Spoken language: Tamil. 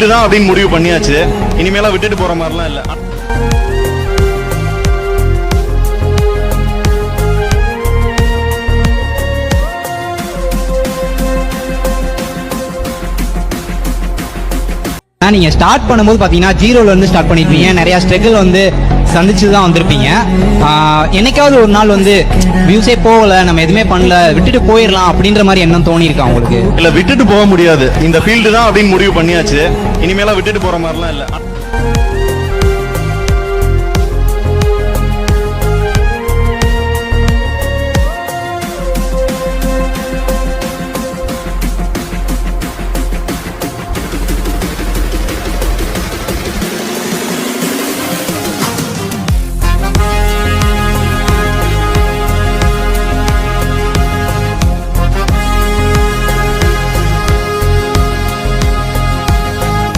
இதுதான் அப்படின்னு முடிவு பண்ணியாச்சு. இனிமேலாம் விட்டுட்டு போற மாதிரிலாம் இல்ல. நீங்க ஸ்டார்ட் பண்ணும்போது பாத்தீங்கன்னா ஜீரோல இருந்து ஸ்டார்ட் பண்ணிருப்பீங்க. நிறைய ஸ்ட்ரகிள் வந்து சந்திச்சு தான் வந்திருப்பீங்க. என்னைக்காவது ஒரு நாள் வந்து வியூஸே போகல, நம்ம எதுவுமே பண்ணல, விட்டுட்டு போயிடலாம் அப்படின்ற மாதிரி எண்ணம் தோணி இருக்கா உங்களுக்கு? இல்ல, விட்டுட்டு போக முடியாது. இந்த ஃபீல்டு தான் அப்படின்னு முடிவு பண்ணியாச்சு. இனிமேலாம் விட்டுட்டு போற மாதிரிலாம் இல்ல.